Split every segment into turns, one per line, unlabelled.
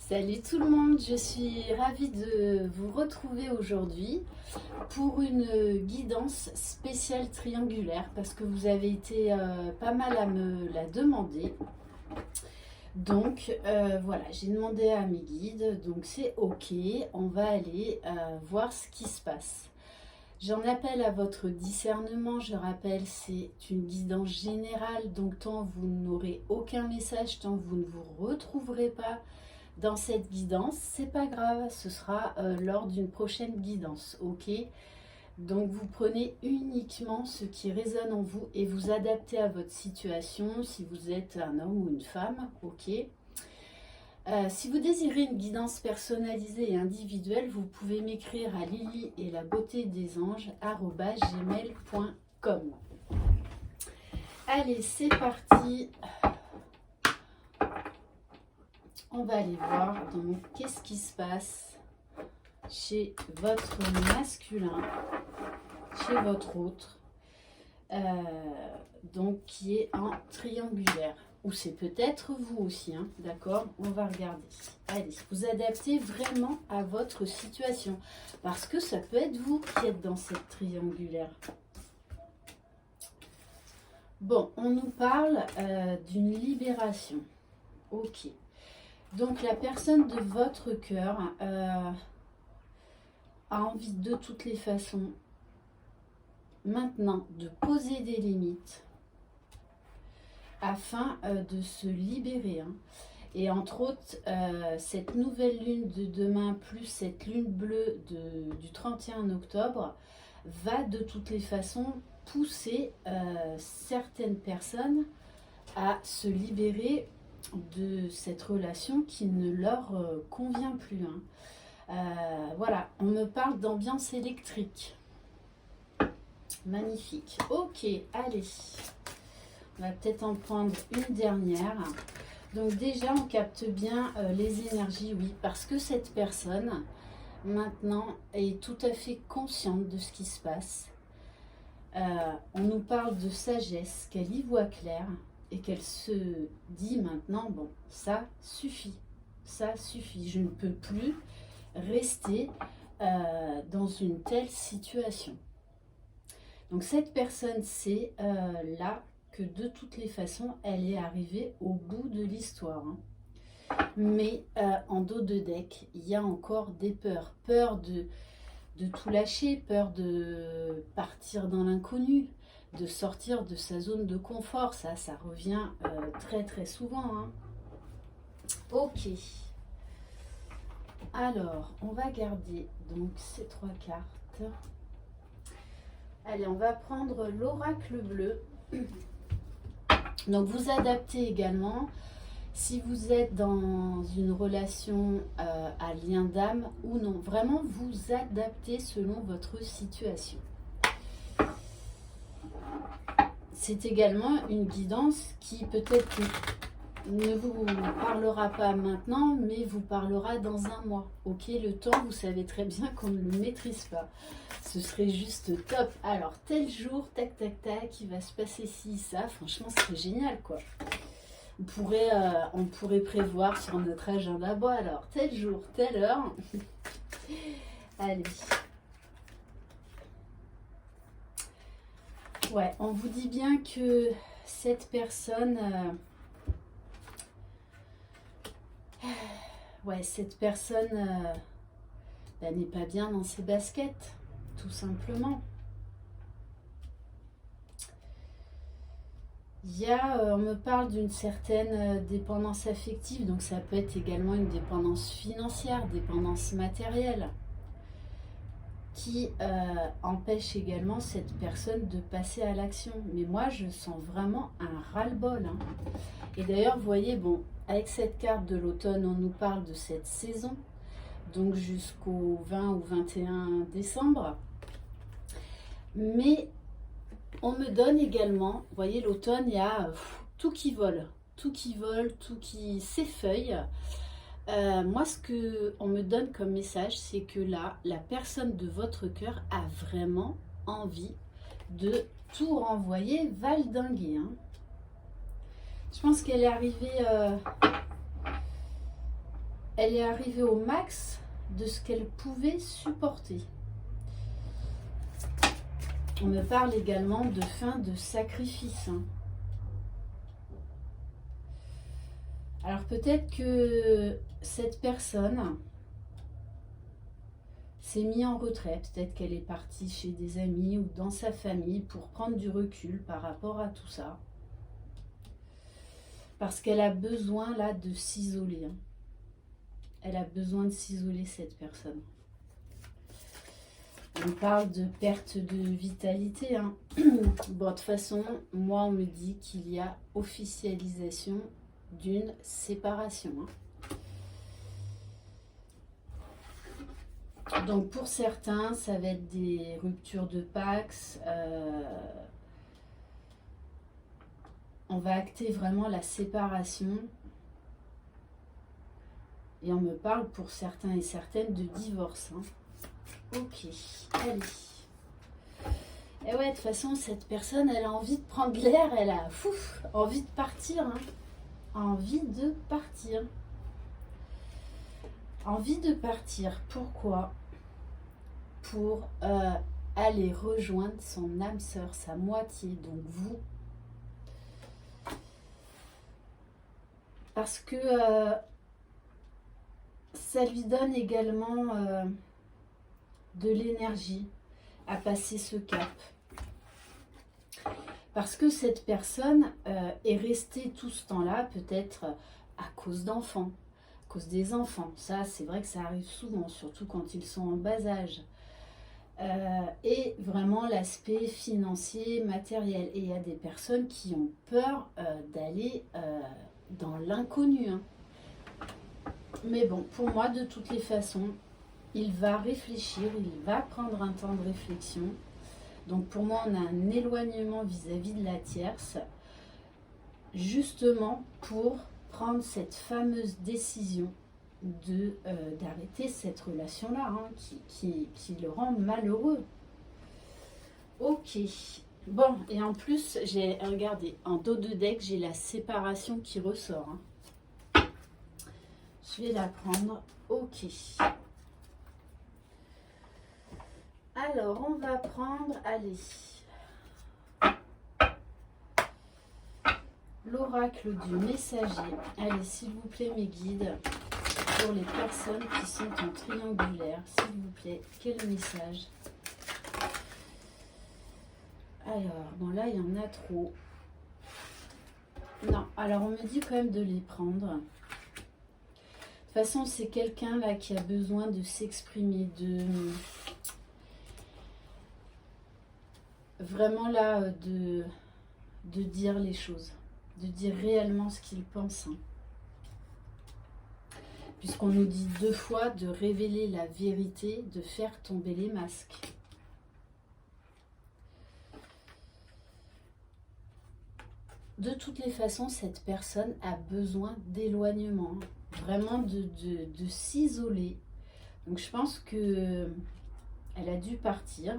Salut tout le monde, je suis ravie de vous retrouver aujourd'hui pour une guidance spéciale triangulaire parce que vous avez été pas mal à me la demander. Donc voilà, j'ai demandé à mes guides, donc c'est ok, on va aller voir ce qui se passe. J'en appelle à votre discernement, je rappelle, c'est une guidance générale, donc tant vous n'aurez aucun message, tant vous ne vous retrouverez pas dans cette guidance, c'est pas grave, ce sera lors d'une prochaine guidance, ok? Donc vous prenez uniquement ce qui résonne en vous et vous adaptez à votre situation, si vous êtes un homme ou une femme, ok? Si vous désirez une guidance personnalisée et individuelle, vous pouvez m'écrire à lily et la beauté des anges @gmail.com. Allez, c'est parti. On va aller voir donc qu'est-ce qui se passe chez votre masculin, chez votre autre, donc qui est en triangulaire. Ou c'est peut-être vous aussi, hein, d'accord? On va regarder. Allez, vous adaptez vraiment à votre situation. Parce que ça peut être vous qui êtes dans cette triangulaire. Bon, on nous parle d'une libération. Ok. Donc la personne de votre cœur a envie de toutes les façons maintenant de poser des limites afin de se libérer. Hein. Et entre autres, cette nouvelle lune de demain plus cette lune bleue du 31 octobre va de toutes les façons pousser certaines personnes à se libérer de cette relation qui ne leur convient plus. Hein. Voilà, on me parle d'ambiance électrique. Magnifique. Ok, allez. On va peut-être en prendre une dernière. Donc déjà, on capte bien les énergies, oui, parce que cette personne, maintenant, est tout à fait consciente de ce qui se passe. On nous parle de sagesse, qu'elle y voit clair et qu'elle se dit maintenant, bon, ça suffit, je ne peux plus rester dans une telle situation. Donc cette personne sait là que de toutes les façons, elle est arrivée au bout de l'histoire. Hein. Mais en dos de deck, il y a encore des peurs. Peur de tout lâcher, peur de partir dans l'inconnu, de sortir de sa zone de confort. Ça revient très très souvent. Hein. Ok. Alors, on va garder donc ces trois cartes. Allez, on va prendre l'oracle bleu. Donc, vous adaptez également. Si vous êtes dans une relation à lien d'âme ou non, vraiment vous adaptez selon votre situation. C'est également une guidance qui peut-être ne vous parlera pas maintenant, mais vous parlera dans un mois. Ok, le temps, vous savez très bien qu'on ne le maîtrise pas. Ce serait juste top. Alors, tel jour, tac, tac, tac, il va se passer ci, ça. Franchement, ce serait génial, quoi. On pourrait prévoir sur notre agenda. Bon, alors, tel jour, telle heure. Allez. Ouais, on vous dit bien que cette personne... cette personne n'est pas bien dans ses baskets, tout simplement. On me parle d'une certaine dépendance affective, donc ça peut être également une dépendance financière, dépendance matérielle, qui empêche également cette personne de passer à l'action. Mais moi, je sens vraiment un ras-le-bol. Hein. Et d'ailleurs, vous voyez, bon, avec cette carte de l'automne, on nous parle de cette saison, donc jusqu'au 20 ou 21 décembre. Mais on me donne également, vous voyez, l'automne, il y a tout qui vole, tout qui s'effeuille. Moi, ce qu'on me donne comme message, c'est que là, la personne de votre cœur a vraiment envie de tout renvoyer valdinguer. Hein. Je pense qu'elle est arrivée... elle est arrivée au max de ce qu'elle pouvait supporter. On me parle également de fin de sacrifice. Alors peut-être que cette personne s'est mise en retrait, peut-être qu'elle est partie chez des amis ou dans sa famille pour prendre du recul par rapport à tout ça. Parce qu'elle a besoin là de s'isoler. Elle a besoin de s'isoler, cette personne. On parle de perte de vitalité. Bon, de toute façon, moi, on me dit qu'il y a officialisation d'une séparation. Donc, pour certains, ça va être des ruptures de Pax. On va acter vraiment la séparation. Et on me parle pour certains et certaines de divorce. Ok, allez. Et ouais, de toute façon, cette personne, elle a envie de prendre l'air, elle a envie de partir. Envie de partir. Envie de partir. Pourquoi? Pour aller rejoindre son âme sœur, sa moitié, donc vous. Parce que ça lui donne également de l'énergie à passer ce cap. Parce que cette personne est restée tout ce temps-là, peut-être à cause d'enfants, à cause des enfants. Ça, c'est vrai que ça arrive souvent, surtout quand ils sont en bas âge. Et vraiment l'aspect financier, matériel. Et il y a des personnes qui ont peur d'aller dans l'inconnu. Mais bon, pour moi, de toutes les façons, il va réfléchir, il va prendre un temps de réflexion. Donc pour moi, on a un éloignement vis-à-vis de la tierce, justement pour prendre cette fameuse décision d'arrêter cette relation-là, qui le rend malheureux. Ok. Bon, et en plus, j'ai regardé, en dos de deck, j'ai la séparation qui ressort. Je vais la prendre. Ok. Alors, on va prendre, allez, l'oracle du messager. Allez, s'il vous plaît, mes guides, pour les personnes qui sont en triangulaire, s'il vous plaît, quel message? Alors, bon là, il y en a trop. Non, alors on me dit quand même de les prendre. De toute façon, c'est quelqu'un là qui a besoin de s'exprimer, vraiment là, de dire les choses, de dire réellement ce qu'il pense. Puisqu'on nous dit 2 fois de révéler la vérité, de faire tomber les masques. De toutes les façons, cette personne a besoin d'éloignement, vraiment de s'isoler. Donc je pense que elle a dû partir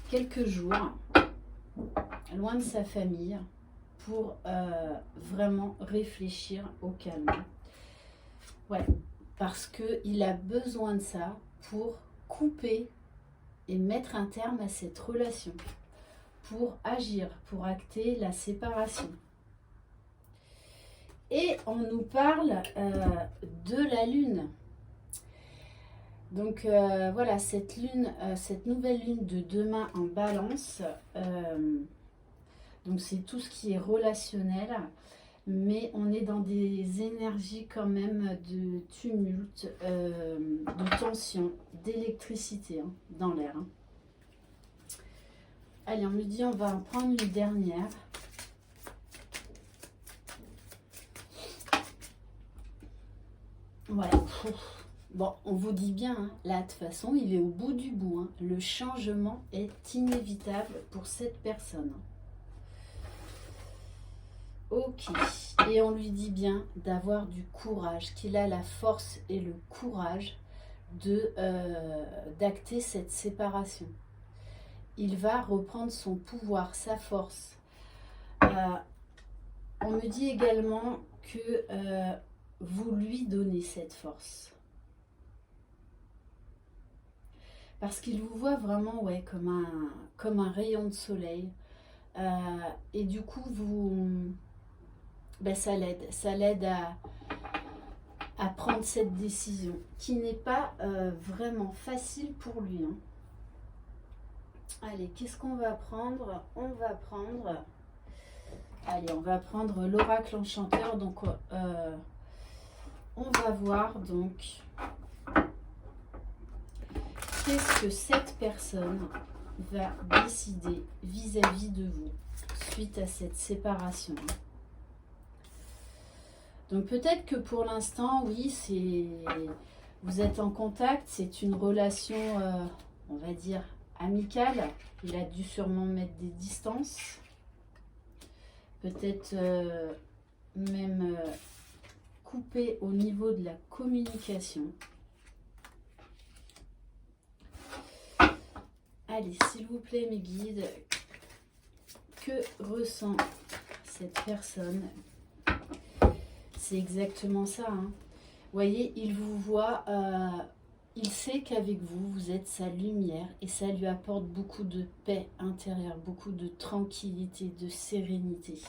quelques jours loin de sa famille pour vraiment réfléchir au calme. Ouais, parce qu'il a besoin de ça pour couper et mettre un terme à cette relation, pour agir, pour acter la séparation. Et on nous parle de la lune. Donc voilà, cette lune, cette nouvelle lune de demain en balance, donc c'est tout ce qui est relationnel, mais on est dans des énergies quand même de tumulte, de tension, d'électricité dans l'air. Allez, on me dit on va en prendre une dernière. Voilà. Bon, on vous dit bien, là, de toute façon, il est au bout du bout. Le changement est inévitable pour cette personne. Ok. Et on lui dit bien d'avoir du courage, qu'il a la force et le courage d'acter cette séparation. Il va reprendre son pouvoir, sa force. On me dit également que vous lui donnez cette force. Parce qu'il vous voit vraiment ouais, comme un rayon de soleil. Et du coup, ça l'aide à prendre cette décision qui n'est pas vraiment facile pour lui. Hein. Allez, qu'est-ce qu'on va prendre? On va prendre l'oracle enchanteur. Donc, on va voir donc qu'est-ce que cette personne va décider vis-à-vis de vous suite à cette séparation. Donc peut-être que pour l'instant, oui, vous êtes en contact, c'est une relation, on va dire, amicale. Il a dû sûrement mettre des distances. Peut-être même couper au niveau de la communication. Allez, s'il vous plaît, mes guides, que ressent cette personne? C'est exactement ça. Hein. Vous voyez, il vous voit, il sait qu'avec vous, vous êtes sa lumière et ça lui apporte beaucoup de paix intérieure, beaucoup de tranquillité, de sérénité.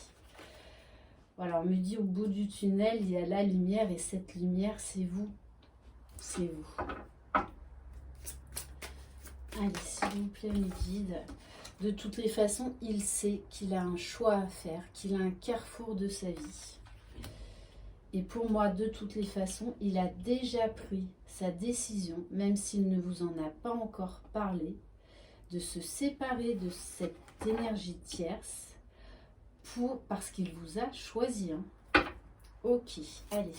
Voilà, on me dit au bout du tunnel, il y a la lumière et cette lumière, c'est vous. C'est vous. Allez, s'il vous plaît, mes guides. De toutes les façons, il sait qu'il a un choix à faire, qu'il a un carrefour de sa vie. Et pour moi, de toutes les façons, il a déjà pris sa décision, même s'il ne vous en a pas encore parlé, de se séparer de cette énergie tierce parce qu'il vous a choisi. Hein. Ok, allez.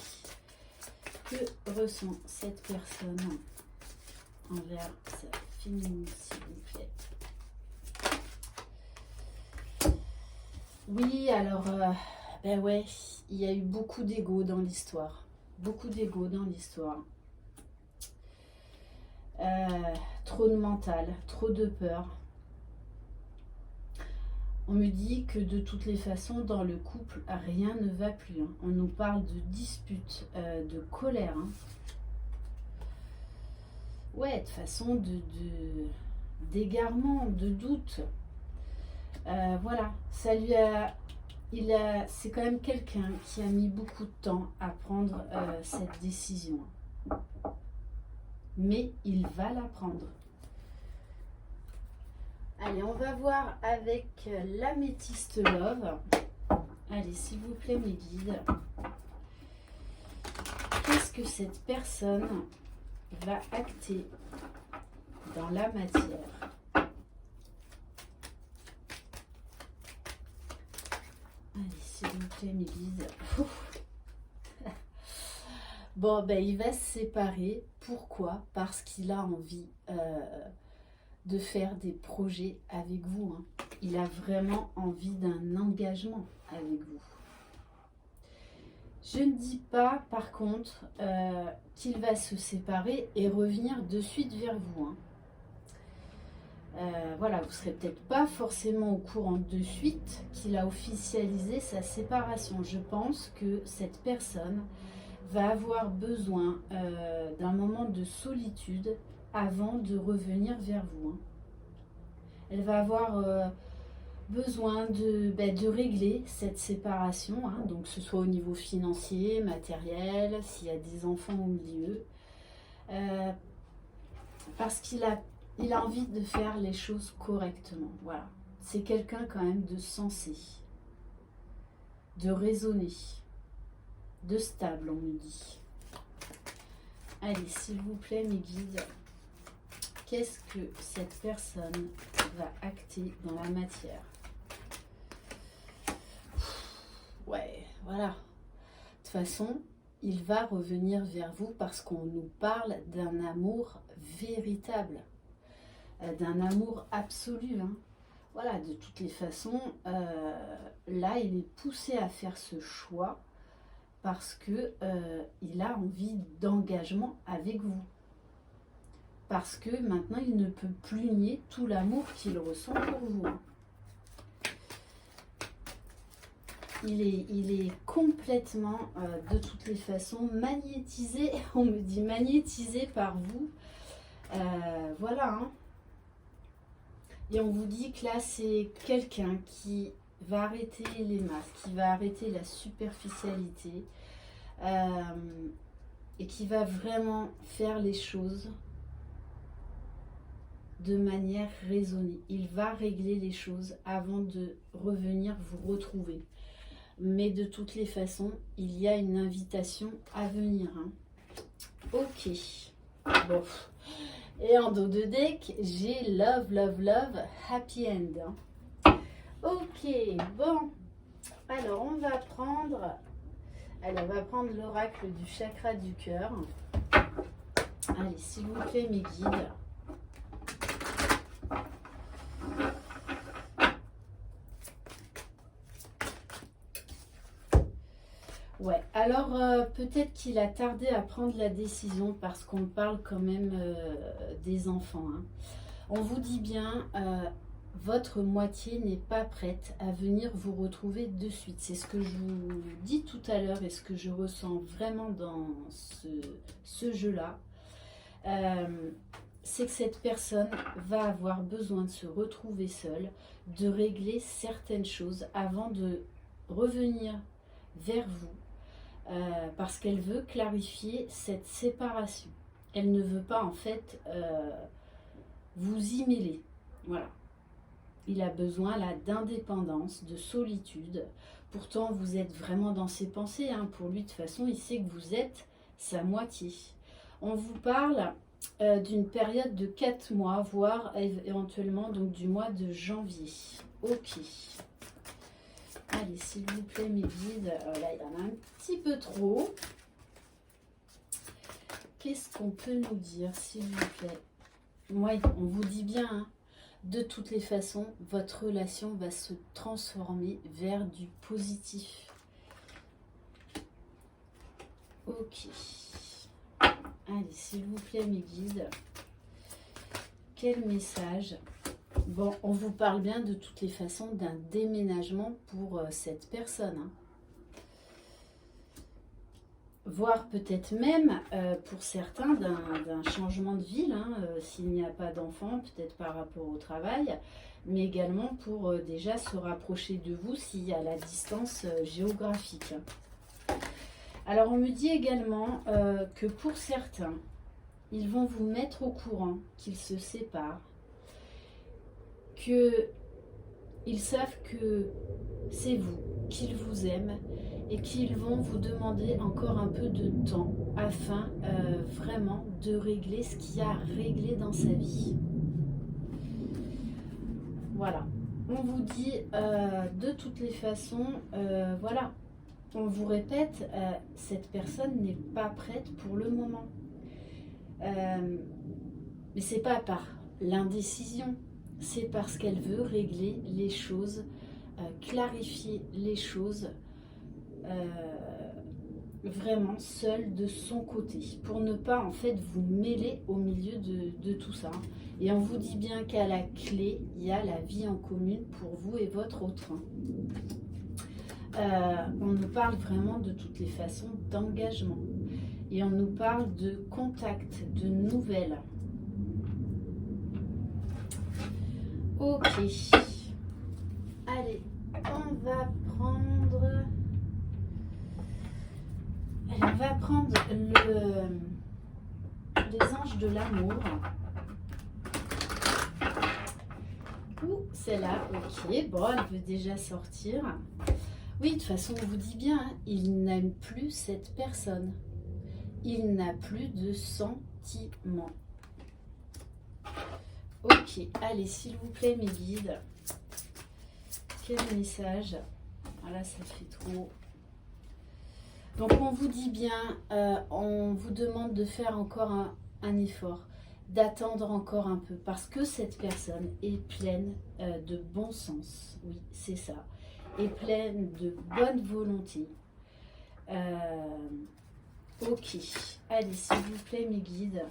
Que ressent cette personne envers sa féminine, s'il vous plaît? Oui, alors, ben ouais, il y a eu beaucoup d'ego dans l'histoire. Beaucoup d'ego dans l'histoire. Trop de mental, trop de peur. On me dit que de toutes les façons, dans le couple, rien ne va plus. Hein. On nous parle de disputes, de colère. Hein. Ouais, de façon d'égarement, de doute. Voilà, ça lui a... c'est quand même quelqu'un qui a mis beaucoup de temps à prendre cette décision. Mais il va la prendre. Allez, on va voir avec l'améthyste love. Allez, s'il vous plaît, mes guides. Qu'est-ce que cette personne va acter dans la matière? Allez, s'il vous plaît, mes guides. Bon, ben, il va se séparer. Pourquoi? Parce qu'il a envie de faire des projets avec vous. Hein. Il a vraiment envie d'un engagement avec vous. Je ne dis pas, par contre, qu'il va se séparer et revenir de suite vers vous. Hein. Voilà, vous ne serez peut-être pas forcément au courant de suite qu'il a officialisé sa séparation. Je pense que cette personne va avoir besoin d'un moment de solitude avant de revenir vers vous. Hein. Elle va avoir besoin de régler cette séparation, hein, donc que ce soit au niveau financier, matériel, s'il y a des enfants au milieu, parce qu'il a envie de faire les choses correctement. Voilà. C'est quelqu'un quand même de sensé, de raisonné, de stable, on me dit. Allez, s'il vous plaît, mes guides, qu'est-ce que cette personne va acter dans la matière? Ouais, voilà. De toute façon, il va revenir vers vous parce qu'on nous parle d'un amour véritable, d'un amour absolu. Hein. Voilà, de toutes les façons, là, il est poussé à faire ce choix parce que il a envie d'engagement avec vous. Parce que maintenant, il ne peut plus nier tout l'amour qu'il ressent pour vous. il est complètement, de toutes les façons, magnétisé. On me dit magnétisé par vous. Voilà. Hein. Et on vous dit que là, c'est quelqu'un qui va arrêter les masques, qui va arrêter la superficialité et qui va vraiment faire les choses de manière raisonnée. Il va régler les choses avant de revenir vous retrouver. Mais de toutes les façons, il y a une invitation à venir. Hein. Ok. Bon. Et en dos de deck, j'ai Love, Love, Love, Happy End. Hein. Ok. Bon. Alors, on va prendre l'oracle du chakra du cœur. Allez, s'il vous plaît, mes guides. Ouais, alors peut-être qu'il a tardé à prendre la décision parce qu'on parle quand même des enfants. Hein. On vous dit bien, votre moitié n'est pas prête à venir vous retrouver de suite. C'est ce que je vous dis tout à l'heure et ce que je ressens vraiment dans ce jeu-là. C'est que cette personne va avoir besoin de se retrouver seule, de régler certaines choses avant de revenir vers vous. Parce qu'elle veut clarifier cette séparation. Elle ne veut pas en fait vous y mêler. Voilà. Il a besoin là d'indépendance, de solitude. Pourtant, vous êtes vraiment dans ses pensées. Hein. Pour lui, de toute façon, il sait que vous êtes sa moitié. On vous parle d'une période de 4 mois, voire éventuellement donc du mois de janvier. Ok. Allez, s'il vous plaît, mes guides. Là, il y en a un petit peu trop. Qu'est-ce qu'on peut nous dire, s'il vous plaît? Oui, on vous dit bien, hein, de toutes les façons, votre relation va se transformer vers du positif. Ok. Allez, s'il vous plaît, mes guides. Quel message? Bon, on vous parle bien de toutes les façons d'un déménagement pour cette personne. Hein. Voire peut-être même, pour certains, d'un changement de ville, hein, s'il n'y a pas d'enfant, peut-être par rapport au travail, mais également pour déjà se rapprocher de vous s'il y a la distance géographique. Alors, on me dit également que pour certains, ils vont vous mettre au courant qu'ils se séparent, qu'ils savent que c'est vous, qu'ils vous aiment et qu'ils vont vous demander encore un peu de temps afin vraiment de régler ce qu'il y a à régler dans sa vie. Voilà. On vous dit de toutes les façons, voilà, on vous répète, cette personne n'est pas prête pour le moment. Mais c'est pas par l'indécision. C'est parce qu'elle veut régler les choses, clarifier les choses vraiment seule de son côté, pour ne pas en fait vous mêler au milieu de tout ça. Et on vous dit bien qu'à la clé, il y a la vie en commune pour vous et votre autre. On nous parle vraiment de toutes les façons d'engagement. Et on nous parle de contact, de nouvelles. Ok. Allez, on va prendre les anges de l'amour. Ouh, celle-là, ok. Bon, elle veut déjà sortir. Oui, de toute façon, on vous dit bien, hein, il n'aime plus cette personne. Il n'a plus de sentiments. Ok, allez, s'il vous plaît, mes guides. Quel message? Voilà, ça fait trop. Donc, on vous dit bien, on vous demande de faire encore un effort, d'attendre encore un peu, parce que cette personne est pleine de bon sens. Oui, c'est ça. Est pleine de bonne volonté. Ok, allez, s'il vous plaît, mes guides.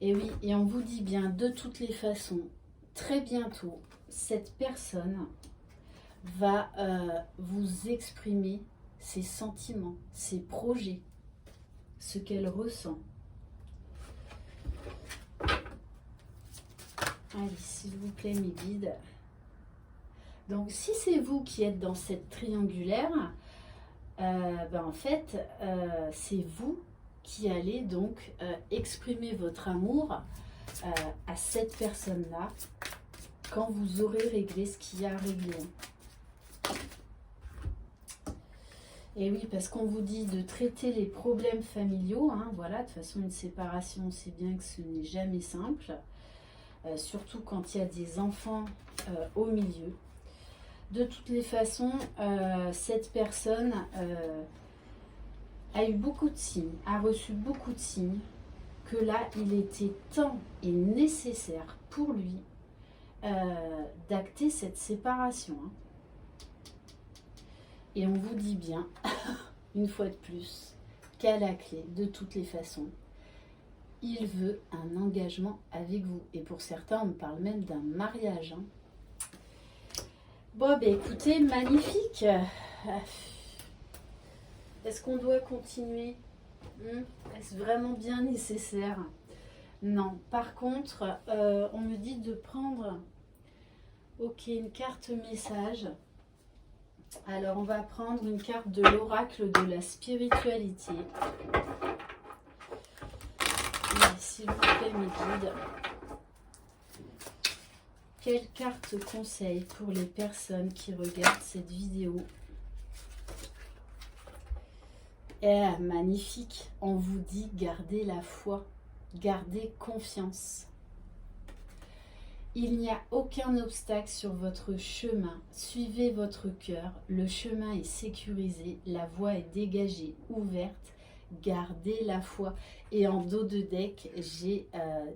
Et oui, et on vous dit bien, de toutes les façons, très bientôt, cette personne va vous exprimer ses sentiments, ses projets, ce qu'elle ressent. Allez, s'il vous plaît, mes guides. Donc, si c'est vous qui êtes dans cette triangulaire, en fait, c'est vous qui allez donc exprimer votre amour à cette personne-là quand vous aurez réglé ce qu'il y a à régler. Et oui, parce qu'on vous dit de traiter les problèmes familiaux, hein, voilà, de toute façon, une séparation, on sait bien que ce n'est jamais simple, surtout quand il y a des enfants au milieu. De toutes les façons, cette personne a eu beaucoup de signes, a reçu beaucoup de signes, que là, il était temps et nécessaire pour lui d'acter cette séparation. Hein. Et on vous dit bien, une fois de plus, qu'à la clé, de toutes les façons, il veut un engagement avec vous. Et pour certains, on parle même d'un mariage. Hein. Bon, écoutez, magnifique. Est-ce qu'on doit continuer? Est-ce vraiment bien nécessaire? Non. Par contre, on me dit de prendre une carte message. Alors, on va prendre une carte de l'oracle de la spiritualité. S'il vous plaît, mes guides. Quelle carte conseil pour les personnes qui regardent cette vidéo? Magnifique. On vous dit gardez la foi, gardez confiance. Il n'y a aucun obstacle sur votre chemin. Suivez votre cœur. Le chemin est sécurisé. La voie est dégagée, ouverte. Gardez la foi. Et en dos de deck, j'ai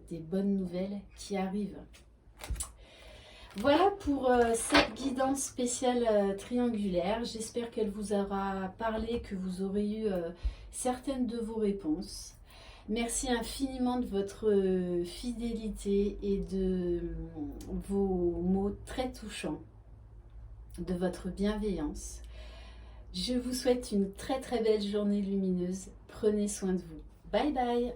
des bonnes nouvelles qui arrivent. Voilà pour cette guidance spéciale triangulaire. J'espère qu'elle vous aura parlé, que vous aurez eu certaines de vos réponses. Merci infiniment de votre fidélité et de vos mots très touchants, de votre bienveillance. Je vous souhaite une très très belle journée lumineuse. Prenez soin de vous. Bye bye.